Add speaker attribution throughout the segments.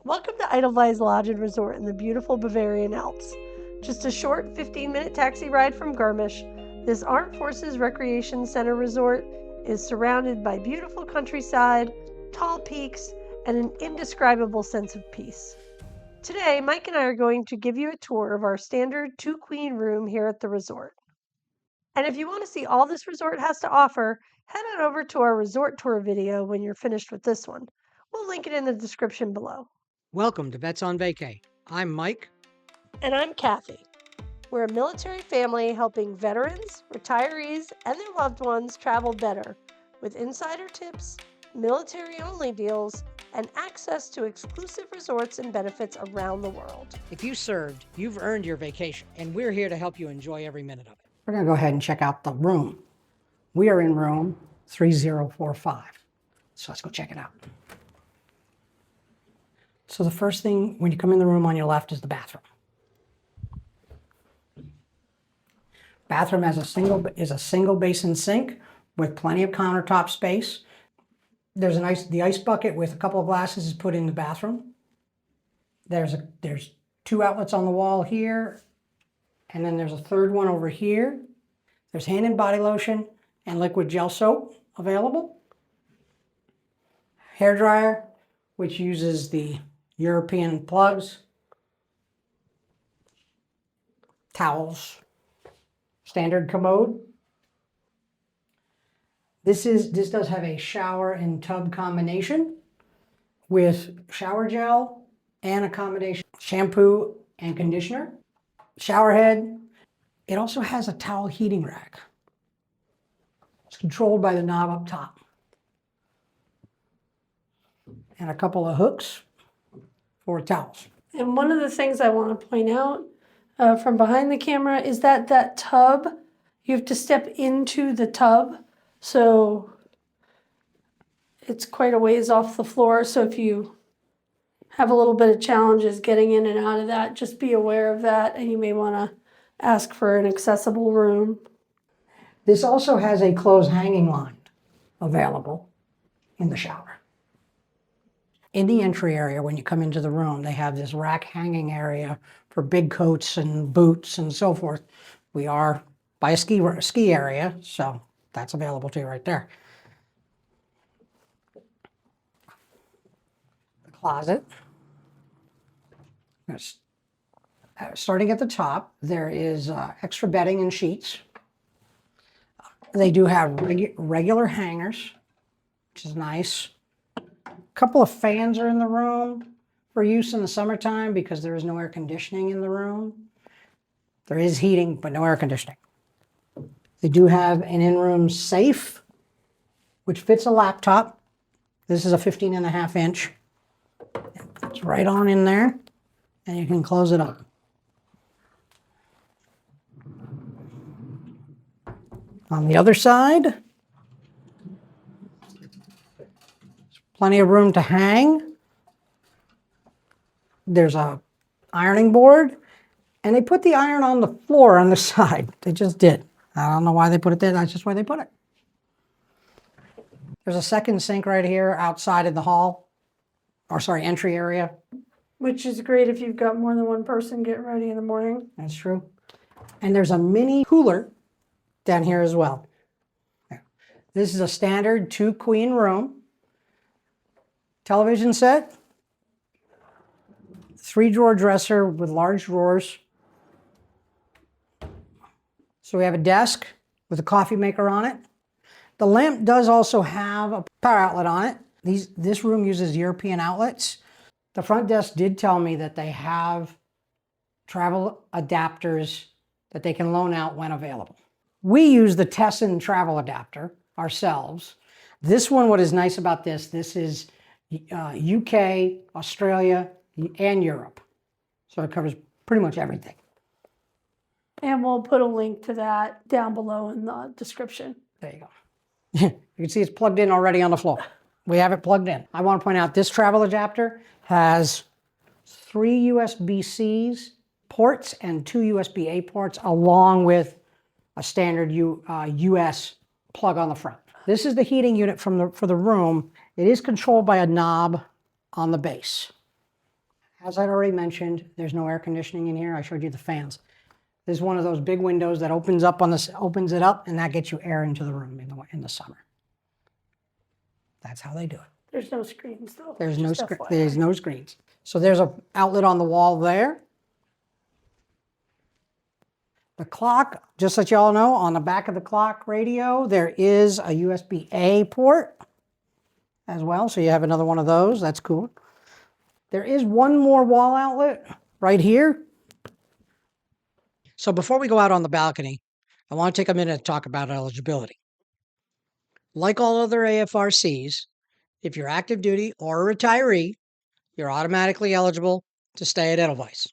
Speaker 1: Welcome to Edelweiss Lodge Resort in the beautiful Bavarian Alps. Just a short 15-minute taxi ride from Garmisch, this Armed Forces Recreation Center resort is surrounded by beautiful countryside, tall peaks, and an indescribable sense of peace. Today, Mike and I are going to give you a tour of our standard two-queen room here at the resort. And if you want to see all this resort has to offer, head on over to our resort tour video when you're finished with this one. We'll link it in the description below.
Speaker 2: Welcome to Vets on Vacay. I'm Mike.
Speaker 1: And I'm Kathy. We're a military family helping veterans, retirees, and their loved ones travel better with insider tips, military-only deals, and access to exclusive resorts and benefits around the world.
Speaker 2: If you served, you've earned your vacation, and we're here to help you enjoy every minute of it.
Speaker 3: We're going to go ahead and check out the room. We are in room 3045. So let's go check it out. So the first thing when you come in the room on your left is the bathroom. Bathroom has is a single basin sink with plenty of countertop space. There's the ice bucket with a couple of glasses is put in the bathroom. There's two outlets on the wall here, and then there's a third one over here. There's hand and body lotion and liquid gel soap available. Hair dryer, which uses the European plugs. Towels. Standard commode. This does have a shower and tub combination with shower gel and a combination shampoo and conditioner. Shower head. It also has a towel heating rack. It's controlled by the knob up top. And a couple of hooks for towels.
Speaker 1: And one of the things I want to point out from behind the camera is that tub, you have to step into the tub. So it's quite a ways off the floor. So if you have a little bit of challenges getting in and out of that, just be aware of that. And you may want to ask for an accessible room.
Speaker 3: This also has a clothes hanging line available in the shower. In the entry area, when you come into the room, they have this rack hanging area for big coats and boots and so forth. We are by a ski area, so that's available to you right there. The closet. Starting at the top, there is extra bedding and sheets. They do have regular hangers, which is nice. A couple of fans are in the room for use in the summertime because there is no air conditioning in the room. There is heating, but no air conditioning. They do have an in-room safe, which fits a laptop. This is a 15.5 inch. It's right on in there, and you can close it up. On the other side, plenty of room to hang. There's a ironing board, and they put the iron on the floor on the side. They just did. I don't know why they put it there. That's just where they put it. There's a second sink right here outside of the hall, or sorry, entry area.
Speaker 1: Which is great if you've got more than one person getting ready in the morning.
Speaker 3: That's true. And there's a mini cooler down here as well. This is a standard two-queen room. Television set, 3-drawer dresser with large drawers. So we have a desk with a coffee maker on it. The lamp does also have a power outlet on it. This room uses European outlets. The front desk did tell me that they have travel adapters that they can loan out when available. We use the Tesson travel adapter ourselves. This one, what is nice about this is UK, Australia, and Europe. So it covers pretty much everything.
Speaker 1: And we'll put a link to that down below in the description.
Speaker 3: There you go. You can see it's plugged in already on the floor. We have it plugged in. I want to point out this travel adapter has 3 USB-Cs ports and 2 USB-A ports along with a standard US plug on the front. This is the heating unit for the room. It is controlled by a knob on the base. As I'd already mentioned, there's no air conditioning in here. I showed you the fans. There's one of those big windows that opens up opens it up, and that gets you air into the room in the summer. That's how they do it.
Speaker 1: There's no screens though.
Speaker 3: There's
Speaker 1: just FYI.
Speaker 3: there's no screens. So there's an outlet on the wall there. The clock, just so you all know, on the back of the clock radio, there is a USB-A port as well. So you have another one of those. That's cool. There is one more wall outlet right here.
Speaker 2: So before we go out on the balcony, I want to take a minute to talk about eligibility. Like all other AFRCs, if you're active duty or a retiree, you're automatically eligible to stay at Edelweiss.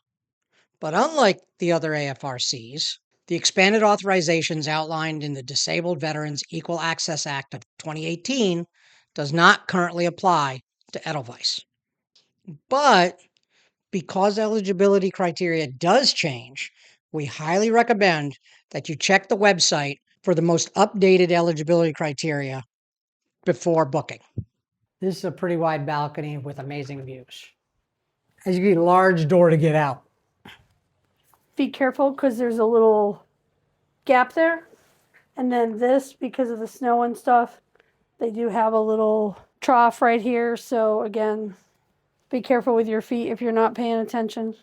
Speaker 2: But unlike the other AFRCs, the expanded authorizations outlined in the Disabled Veterans Equal Access Act of 2018 does not currently apply to Edelweiss. But because eligibility criteria does change, we highly recommend that you check the website for the most updated eligibility criteria before booking.
Speaker 3: This is a pretty wide balcony with amazing views. As you get a large door to get out.
Speaker 1: Be careful because there's a little gap there. And then this, because of the snow and stuff, they do have a little trough right here. So again, be careful with your feet if you're not paying attention.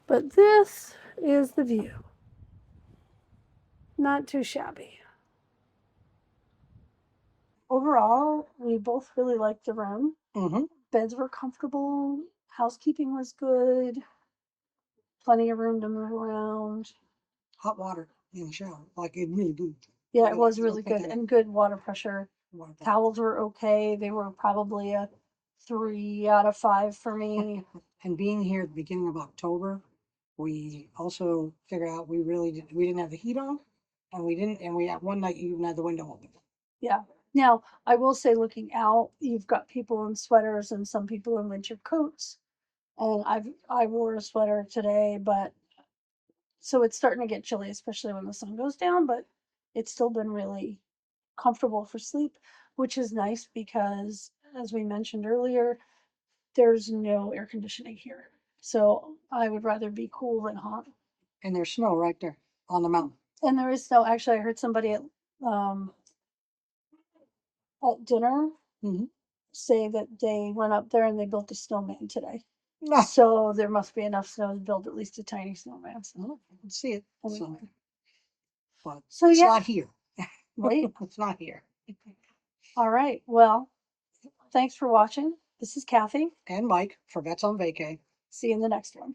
Speaker 1: But this is the view. Not too shabby. Overall, we both really liked the room.
Speaker 3: Mm-hmm.
Speaker 1: Beds were comfortable. Housekeeping was good. Plenty of room to move around.
Speaker 3: Hot water in the shower, like it really good.
Speaker 1: Yeah, it was really good and good water pressure. Towels were okay. They were probably a 3 out of 5 for me.
Speaker 3: And being here at the beginning of October, we also figured out we didn't have the heat on, and we had one night you even had the window open.
Speaker 1: Yeah. Now, I will say, looking out, you've got people in sweaters and some people in winter coats. And I wore a sweater today, but so it's starting to get chilly, especially when the sun goes down, but it's still been really comfortable for sleep, which is nice because, as we mentioned earlier, there's no air conditioning here. So I would rather be cool than hot.
Speaker 3: And there's snow right there on the mountain.
Speaker 1: And there is snow. Actually, I heard somebody at dinner say that they went up there and they built a snowman today.
Speaker 3: No.
Speaker 1: So there must be enough snow to build at least a tiny snowman.
Speaker 3: So I can see it.
Speaker 1: Anyway.
Speaker 3: But
Speaker 1: So
Speaker 3: it's
Speaker 1: yeah.
Speaker 3: not here.
Speaker 1: Right?
Speaker 3: It's not here.
Speaker 1: All right. Well, thanks for watching. This is Kathy.
Speaker 3: And Mike for Vets on Vacay.
Speaker 1: See you in the next one.